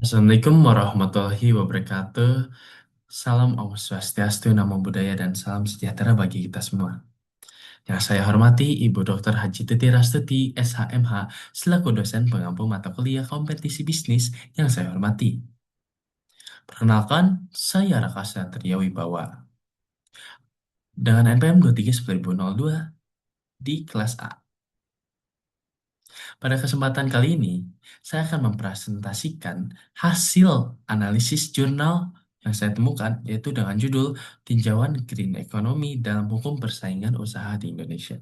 Assalamualaikum warahmatullahi wabarakatuh. Salam Om Swastiastu, Namo Buddhaya, dan salam sejahtera bagi kita semua. Yang saya hormati Ibu Dr. Haji Tuti Rastuti, SHMH, selaku dosen pengampu mata kuliah kompetisi bisnis yang saya hormati. Perkenalkan, saya Raka Satria Wibawa. Dengan NPM 23 di kelas A. Pada kesempatan kali ini, saya akan mempresentasikan hasil analisis jurnal yang saya temukan, yaitu dengan judul Tinjauan Green Economy dalam Hukum Persaingan Usaha di Indonesia.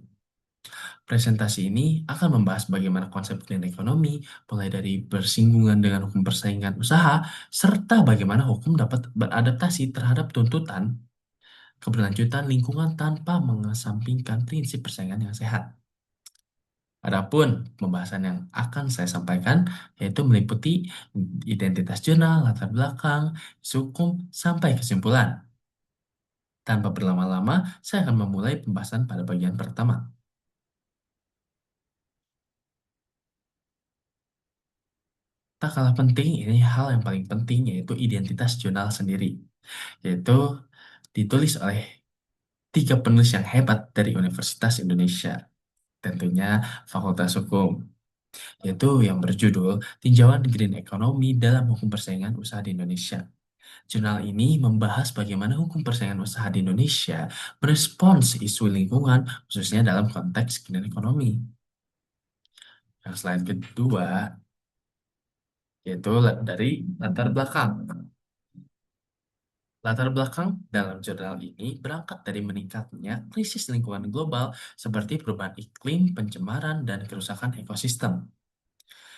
Presentasi ini akan membahas bagaimana konsep green economy, mulai dari bersinggungan dengan hukum persaingan usaha, serta bagaimana hukum dapat beradaptasi terhadap tuntutan keberlanjutan lingkungan tanpa mengesampingkan prinsip persaingan yang sehat. Adapun pembahasan yang akan saya sampaikan yaitu meliputi identitas jurnal, latar belakang, isu hukum, sampai kesimpulan. Tanpa berlama-lama, saya akan memulai pembahasan pada bagian pertama. Tak kalah penting, ini hal yang paling penting yaitu identitas jurnal sendiri. Yaitu ditulis oleh tiga penulis yang hebat dari Universitas Indonesia. Tentunya Fakultas Hukum. Yaitu yang berjudul Tinjauan Green Economy dalam Hukum Persaingan Usaha di Indonesia. Jurnal ini membahas bagaimana hukum persaingan usaha di Indonesia merespons isu lingkungan, khususnya dalam konteks green economy. Yang slide kedua, yaitu dari latar belakang. Latar belakang dalam jurnal ini berangkat dari meningkatnya krisis lingkungan global seperti perubahan iklim, pencemaran, dan kerusakan ekosistem.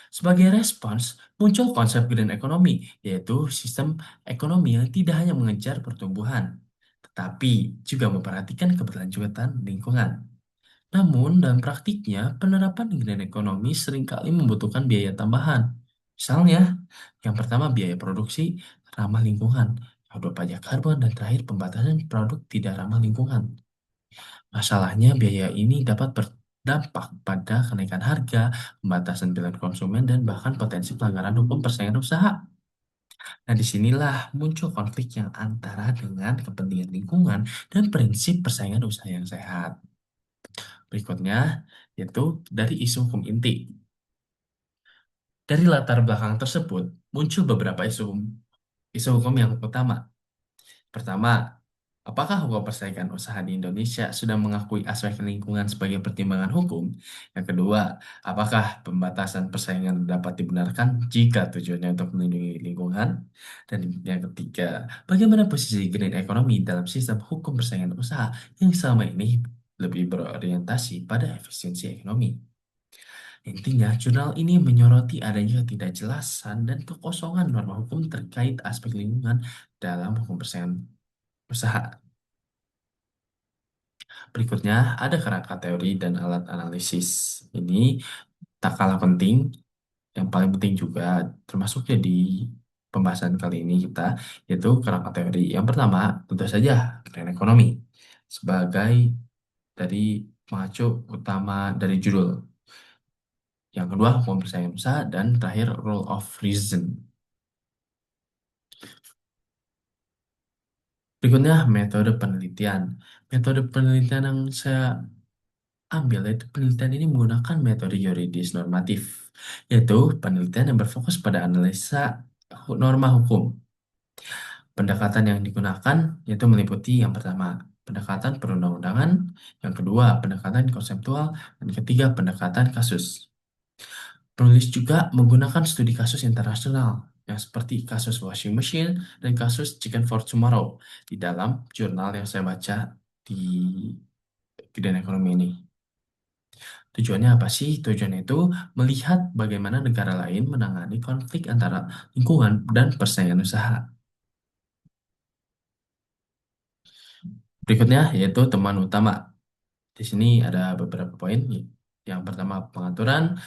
Sebagai respons, muncul konsep green economy, yaitu sistem ekonomi yang tidak hanya mengejar pertumbuhan, tetapi juga memperhatikan keberlanjutan lingkungan. Namun, dalam praktiknya, penerapan green economy seringkali membutuhkan biaya tambahan. Misalnya, yang pertama biaya produksi ramah lingkungan, kedua pajak karbon, dan terakhir pembatasan produk tidak ramah lingkungan. Masalahnya, biaya ini dapat berdampak pada kenaikan harga, pembatasan pilihan konsumen, dan bahkan potensi pelanggaran hukum persaingan usaha. Nah, disinilah muncul konflik yang antara dengan kepentingan lingkungan dan prinsip persaingan usaha yang sehat. Berikutnya, yaitu dari isu hukum inti. Dari latar belakang tersebut, muncul beberapa isu hukum yang utama. Pertama, apakah hukum persaingan usaha di Indonesia sudah mengakui aspek lingkungan sebagai pertimbangan hukum? Yang kedua, apakah pembatasan persaingan dapat dibenarkan jika tujuannya untuk melindungi lingkungan? Dan yang ketiga, bagaimana posisi green economy dalam sistem hukum persaingan usaha yang selama ini lebih berorientasi pada efisiensi ekonomi? Intinya, jurnal ini menyoroti adanya ketidakjelasan dan kekosongan norma hukum terkait aspek lingkungan dalam hukum persaingan usaha. Berikutnya, ada kerangka teori dan alat analisis. Ini tak kalah penting, yang paling penting juga termasuknya di pembahasan kali ini kita, yaitu kerangka teori. Yang pertama, tentu saja green economy sebagai dari pengacu utama dari judul. Yang kedua, hukum persaingan usaha, dan terakhir, rule of reason. Berikutnya, metode penelitian. Metode penelitian yang saya ambil itu penelitian ini menggunakan metode yuridis normatif, yaitu penelitian yang berfokus pada analisa norma hukum. Pendekatan yang digunakan yaitu meliputi yang pertama, pendekatan perundang-undangan, yang kedua, pendekatan konseptual, dan ketiga, pendekatan kasus. Penulis juga menggunakan studi kasus internasional yang seperti kasus washing machine dan kasus Chicken for Tomorrow di dalam jurnal yang saya baca di Green Economy ini. Tujuannya apa sih? Tujuannya itu melihat bagaimana negara lain menangani konflik antara lingkungan dan persaingan usaha. Berikutnya yaitu temuan utama. Di sini ada beberapa poin. Yang pertama pengaturan,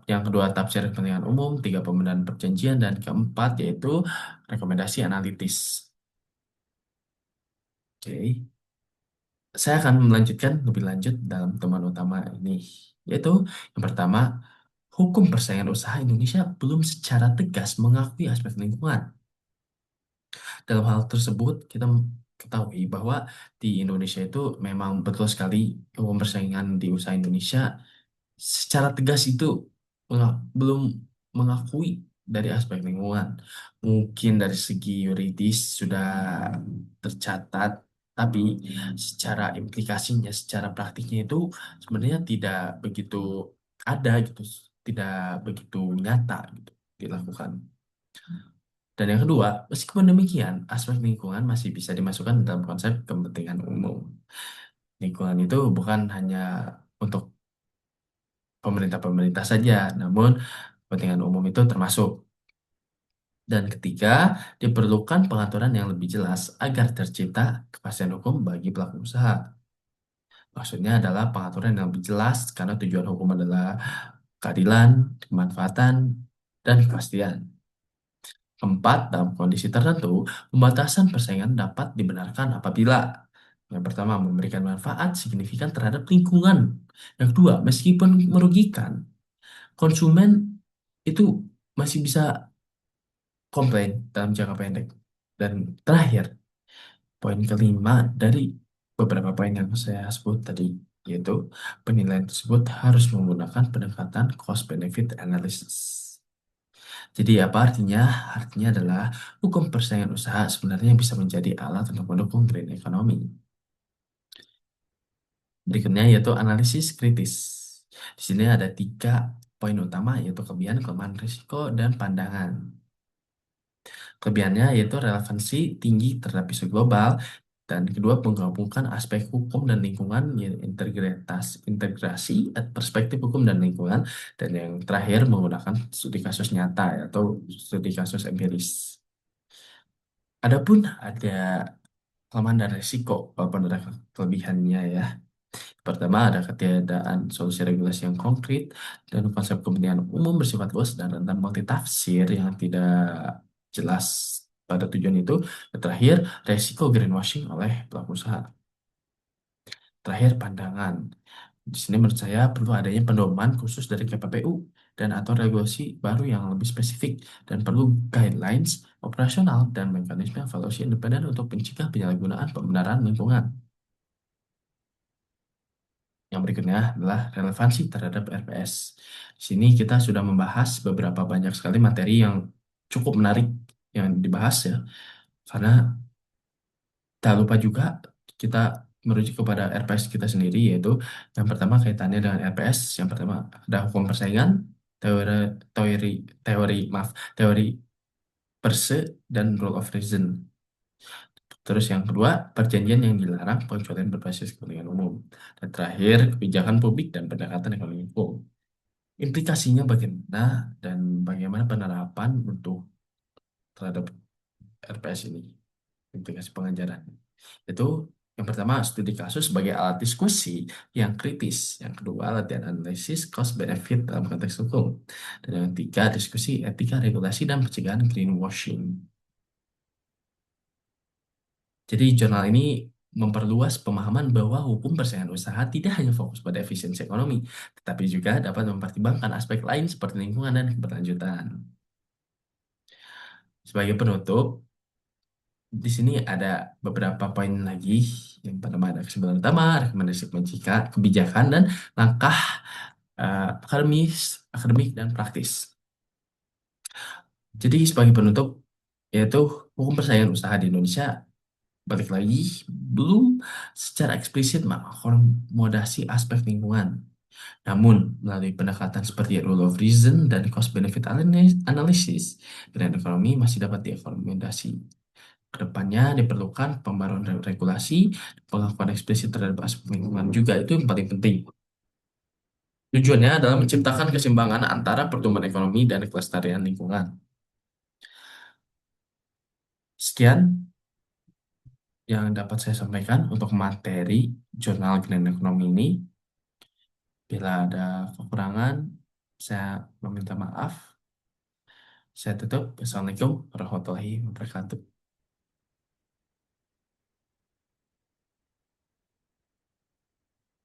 yang kedua tafsir kepentingan umum, tiga pembenahan perjanjian, dan keempat yaitu rekomendasi analitis. Oke, saya akan melanjutkan lebih lanjut dalam temuan utama ini, yaitu yang pertama hukum persaingan usaha Indonesia belum secara tegas mengakui aspek lingkungan. Dalam hal tersebut, kita ketahui bahwa di Indonesia itu memang betul sekali hukum persaingan di usaha Indonesia secara tegas itu belum mengakui dari aspek lingkungan. Mungkin dari segi yuridis sudah tercatat, tapi secara implikasinya, secara praktiknya itu sebenarnya tidak begitu ada gitu, tidak begitu nyata gitu dilakukan. Dan yang kedua, meskipun demikian, aspek lingkungan masih bisa dimasukkan dalam konsep kepentingan umum. Lingkungan itu bukan hanya untuk pemerintah-pemerintah saja, namun kepentingan umum itu termasuk. Dan ketiga, diperlukan pengaturan yang lebih jelas agar tercipta kepastian hukum bagi pelaku usaha. Maksudnya adalah pengaturan yang lebih jelas karena tujuan hukum adalah keadilan, kemanfaatan, dan kepastian. Keempat, dalam kondisi tertentu, pembatasan persaingan dapat dibenarkan apabila yang pertama, memberikan manfaat signifikan terhadap lingkungan. Yang kedua, meskipun merugikan, konsumen itu masih bisa komplain dalam jangka pendek. Dan terakhir, poin kelima dari beberapa poin yang saya sebut tadi, yaitu penilaian tersebut harus menggunakan pendekatan cost-benefit analysis. Jadi apa artinya? Artinya adalah hukum persaingan usaha sebenarnya bisa menjadi alat untuk mendukung green economy. Berikutnya yaitu analisis kritis. Di sini ada tiga poin utama yaitu kelebihan, kelemahan, risiko, dan pandangan. Kelebihannya yaitu relevansi tinggi terhadap isu global, dan kedua menggabungkan aspek hukum dan lingkungan, yaitu integrasi perspektif hukum dan lingkungan, dan yang terakhir menggunakan studi kasus nyata atau studi kasus empiris. Adapun ada kelemahan dan risiko walaupun ada kelebihannya ya. Pertama, ada ketiadaan solusi regulasi yang konkret dan konsep kepentingan umum bersifat luas dan rentan multitafsir yang tidak jelas pada tujuan itu. Dan terakhir, resiko greenwashing oleh pelaku usaha. Terakhir, pandangan. Di sini menurut saya perlu adanya pedoman khusus dari KPPU dan atau regulasi baru yang lebih spesifik dan perlu guidelines operasional dan mekanisme evaluasi independen untuk mencegah penyalahgunaan pembenaran lingkungan. Yang berikutnya adalah relevansi terhadap RPS. Di sini kita sudah membahas beberapa banyak sekali materi yang cukup menarik yang dibahas ya. Karena tak lupa juga kita merujuk kepada RPS kita sendiri, yaitu yang pertama kaitannya dengan RPS. Yang pertama ada hukum persaingan, teori teori teori maaf teori Peirce dan rule of reason. Terus yang kedua, perjanjian yang dilarang pengecualian berbasis kepentingan umum. Dan terakhir, kebijakan publik dan pendekatan ekonomi hukum. Implikasinya bagaimana dan bagaimana penerapan untuk terhadap RPS ini, implikasi pengajaran. Itu yang pertama studi kasus sebagai alat diskusi yang kritis. Yang kedua latihan analisis cost benefit dalam konteks hukum. Dan yang ketiga diskusi etika regulasi dan pencegahan greenwashing. Jadi jurnal ini memperluas pemahaman bahwa hukum persaingan usaha tidak hanya fokus pada efisiensi ekonomi, tetapi juga dapat mempertimbangkan aspek lain seperti lingkungan dan keberlanjutan. Sebagai penutup, di sini ada beberapa poin lagi. Yang pertama ada kesimpulan utama, rekomendasi kebijakan, dan langkah akademik dan praktis. Jadi sebagai penutup, yaitu hukum persaingan usaha di Indonesia, balik lagi, belum secara eksplisit mengakomodasi aspek lingkungan. Namun, melalui pendekatan seperti rule of reason dan cost-benefit analysis, grand ekonomi masih dapat diakomodasi. Kedepannya diperlukan pembaruan regulasi, pengakuan eksplisit terhadap aspek lingkungan juga itu yang paling penting. Tujuannya adalah menciptakan keseimbangan antara pertumbuhan ekonomi dan kelestarian lingkungan. Sekian yang dapat saya sampaikan untuk materi jurnal Green Economy ini. Bila ada kekurangan, saya meminta maaf. Saya tutup. Assalamualaikum warahmatullahi wabarakatuh.